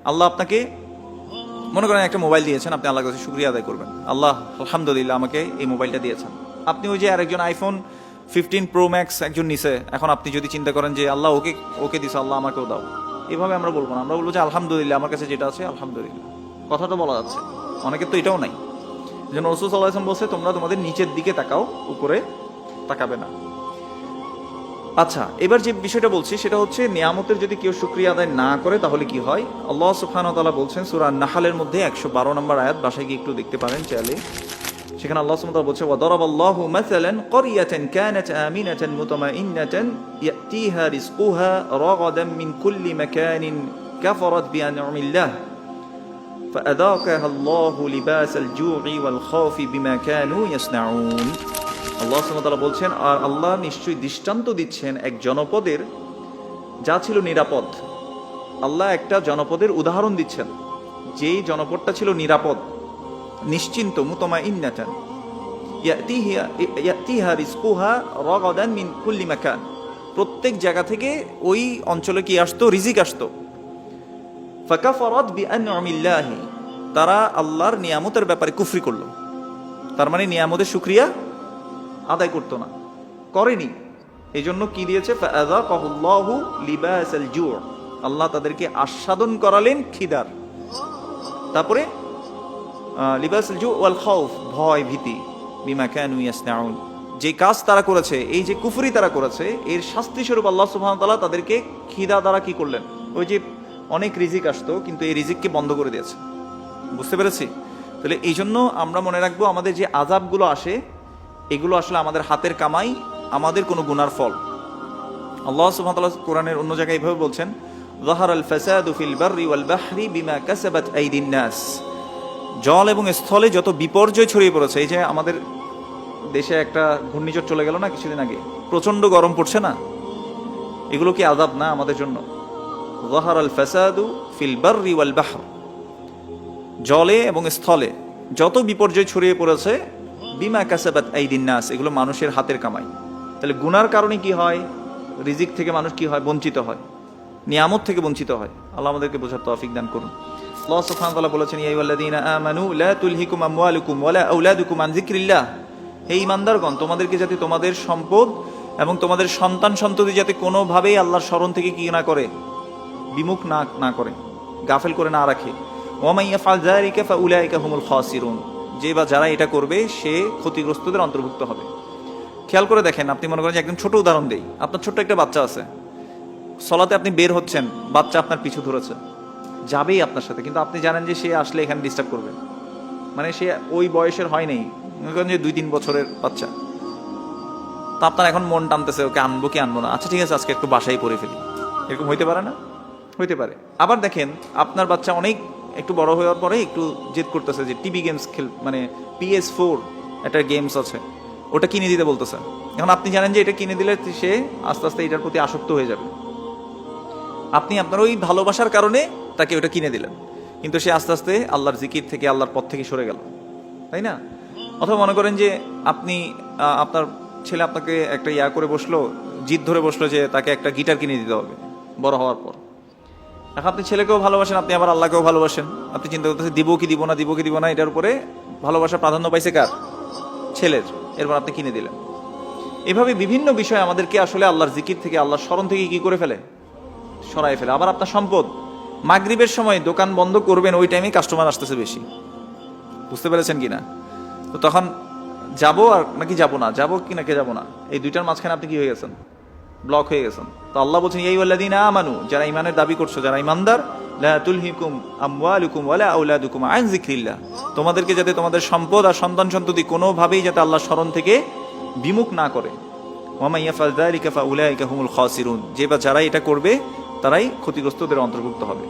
আল্লাহ আপনাকে মনে করেন একটা মোবাইল দিয়েছেন, আপনি আল্লাহর কাছে শুকরিয়া আদায় করবেন, আল্লাহ আলহামদুলিল্লাহ আমাকে এই মোবাইলটা দিয়েছেন। আপনি ওই যে আরেকজন আইফোন 15 প্রো ম্যাক্স একজন নিছে, এখন আপনি যদি চিন্তা করেন যে আল্লাহ ওকে দিছে, আল্লাহ আমাকেও দাও, এভাবে আমরা বলবো না। আমরা বলবো যে আলহামদুলিল্লাহ আমার কাছে যেটা আছে আলহামদুলিল্লাহ, কথাটা বলা যাচ্ছে। অনেকের তো এটাও নাই। যেন রাসূল সাল্লাল্লাহু আলাইহি ওয়াসাল্লাম বলছে তোমরা তোমাদের নিচের দিকে তাকাও, উপরে তাকাবে না। আচ্ছা, এবার যে বিষয়টা বলছি সেটা হচ্ছে নিয়ামতের যদি কেউ শুকরিয়া আদায় না করে তাহলে কি হয়। আল্লাহ সুবহানাহু ওয়া তাআলা বলছেন সূরা নাহলের মধ্যে 112 নম্বর আয়াত, বাসায় গিয়ে একটু দেখতে পারেন চাইলে। সেখানে আল্লাহ সুবহানাহু ওয়া তাআলা বলছে ওয়া দারাবাল্লাহু মাসালান ক্বরিয়াতান কানাত আমিনাতান মুতমাইন্নাতান ইয়াতিহা রিজকুহা রাগাদান মিন কুল্লি মাকানিন কাফারাত বিআনউমিল্লাহ ফাআযাকাহা আল্লাহু লিবাসাল জু'i ওয়াল খাউফি বিমা কানু ইয়াসনাউন। আল্লাহ সুবহানাহু ওয়া তাআলা বলছেন, আর আল্লাহ নিশ্চয়ই দৃষ্টান্ত দিচ্ছেন এক জনপদের যা ছিল নিরাপদ। আল্লাহ একটা জনপদের উদাহরণ দিচ্ছেন, যেই জনপদটা ছিল নিরাপদ, নিশ্চিন্ত, মুতমাইন্নাতান ইয়াতিহা রিজকুহা রাগাদান মিন কুল্লি মাকান, প্রত্যেক জায়গা থেকে ওই অঞ্চলে কি আসতো, রিজিক আসতো। ফাকাফারাত বিআনউমিল্লাহি, তারা আল্লাহর নিয়ামতের ব্যাপারে কুফরি করলো। তার মানে নিয়ামতের শুকরিয়া আদায় করতো না, করেনি। এই জন্য কি দিয়েছে, ফাআযাকাহুল্লাহু লিবাসাল জু', আল্লাহ তাদেরকে আস্বাদন করালেন খিদার। তারপরে লিবাসাল জু' ওয়াল খাউফ, ভয় ভীতি, বিমা কানু ইয়াসনাউন, যে কাজ তারা করেছে, এই যে কুফরি তারা করেছে, এর শাস্তি স্বরূপ আল্লাহ সুবহানাহু ওয়া তাআলা তাদেরকে খিদা দ্বারা কি করলেন, ওই যে অনেক রিজিক আসতো কিন্তু এই রিজিককে বন্ধ করে দিয়েছে। বুঝতে পেরেছি? তাহলে এই জন্য আমরা মনে রাখবো আমাদের যে আযাবগুলো আসে এগুলো আসলে আমাদের হাতের কামাই, আমাদের কোনো গুনার ফল। আল্লাহ সুবহানাহু ওয়া তাআলা কোরআনের অন্য জায়গায় এইভাবে বলছেন, যাহারাল ফাসাদু ফিল বাররি ওয়াল বাহরি বিমা কাসাবাত আইদিন নাস, জল এবং স্থলে যত বিপর্যয় ছড়িয়ে পড়েছে। এই যে আমাদের দেশে একটা ঘূর্ণিঝড় চলে গেল না কিছুদিন আগে, প্রচন্ড গরম পড়ছে না, এগুলো কি আযাব না আমাদের জন্য? যাহারাল ফাসাদু ফিল বাররি ওয়াল বাহর, জলে এবং স্থলে যত বিপর্যয় ছড়িয়ে পড়েছে, বিমা কাসাবাত আইদিন নাস, এগুলো মানুষের হাতের কামাই। তাহলে গুনার কারণে কি হয়, রিজিক থেকে মানুষ কি হয়, বঞ্চিত হয়, নিয়ামত থেকে বঞ্চিত হয়। আল্লাহ আমাদেরকে বোঝার তৌফিক দান করুন। আল্লাহ সুবহানাহু ওয়া তাআলা বলেছেন, ইয়া আইয়ুহাল্লাযীনা আমানু লা তুলহিকুম আমওয়ালুকুম ওয়ালা আওলাদুকুম আন যিকরিল্লাহ, হে ঈমানদারগণ, তোমাদেরকে যাতে তোমাদের সম্পদ এবং তোমাদের সন্তান সন্ততি যাতে কোনোভাবেই আল্লাহর স্মরণ থেকে কি না করে, বিমুখ না করে, গাফেল করে না রাখে। ওয়া মান ইয়াফআল যালিকা ফাউলাইকা হুমুল খাসিরুন, যে বা যারা এটা করবে সে ক্ষতিগ্রস্তদের অন্তর্ভুক্ত হবে। খেয়াল করে দেখেন, আপনি মনে করেন যে একদম ছোট উদাহরণ দেই, আপনার ছোট্ট একটা বাচ্চা আছে, সলাতে আপনি বের হচ্ছেন, বাচ্চা আপনার পিছু ধরেছে, যাবেই আপনার সাথে, কিন্তু আপনি জানেন যে সে আসলে এখানে ডিস্টার্ব করবে, মানে সে ওই বয়সের হয় নাই, মনে করেন যে 2-3 বছরের বাচ্চা। তা আপনার এখন মন টানতেছে ওকে আনবো কি আনবো না, আচ্ছা ঠিক আছে আজকে একটু বাসায় পড়ে ফেলি, এরকম হইতে পারে না? হইতে পারে। আবার দেখেন আপনার বাচ্চা অনেক একটু বড় হওয়ার পরে একটু জেদ করতেছে যে টিভি গেমস মানে PS4 একটা গেমস আছে, ওটা কিনে দিতে বলতেছে। এখন আপনি জানেন যে এটা কিনে দিলে সে আস্তে আস্তে এটার প্রতি আসক্ত হয়ে যাবে। আপনি আপনার ওই ভালোবাসার কারণে তাকে ওটা কিনে দিলেন, কিন্তু সে আস্তে আস্তে আল্লাহর জিকির থেকে, আল্লাহর পথ থেকে সরে গেল, তাই না? অথবা মনে করেন যে আপনি আপনার ছেলে আপনাকে একটা করে বসলো, জিদ ধরে বসলো যে তাকে একটা গিটার কিনে দিতে হবে বড় হওয়ার পর। এখন আপনি ছেলেকেও ভালোবাসেন, আপনি আবার আল্লাহকেও ভালোবাসেন, আপনি চিন্তা করতেছেন দিব কি দিব না, এটার উপরে ভালোবাসা প্রাধান্য পাইছে কার? ছেলের। এরপর আপনি কিনে দিলেন। এভাবে বিভিন্ন বিষয় আমাদেরকে আসলে আল্লাহর জিকির থেকে, আল্লাহর স্মরণ থেকে কি করে ফেলে, সরাই ফেলে। আবার আপনার সম্পদ, মাগরিবের সময় দোকান বন্ধ করবেন, ওই টাইমে কাস্টমার আসতেছে বেশি, বুঝতে পেরেছেন কিনা? তো তখন যাবো আর নাকি যাবো না, যাবো কি নাকি যাবো না, এই দুইটার মাঝখানে আপনি কি হয়ে গেছেন, ব্লক হয়ে গেছেন। তো আল্লাহ বলছেন, ইয়া আইয়ুহাল্লাযীনা আমানু, যারা ঈমানের দাবি করছো, যারা ঈমানদার, লা তুলহিকুম আমওয়ালুকুম ওয়ালা আওলাদুকুম আন যিকরিল্লাহ, তোমাদেরকে যাতে তোমাদের সম্পদ আর সন্তান সন্ততি কোনোভাবেই যাতে আল্লাহর স্মরণ থেকে বিমুখ না করে। ওয়া মান ইয়াফআল যালিকা ফাউলাইকা হুমুল খাসিরুন, যে বা যারা এটা করবে তারাই ক্ষতিগ্রস্তদের অন্তর্ভুক্ত হবে।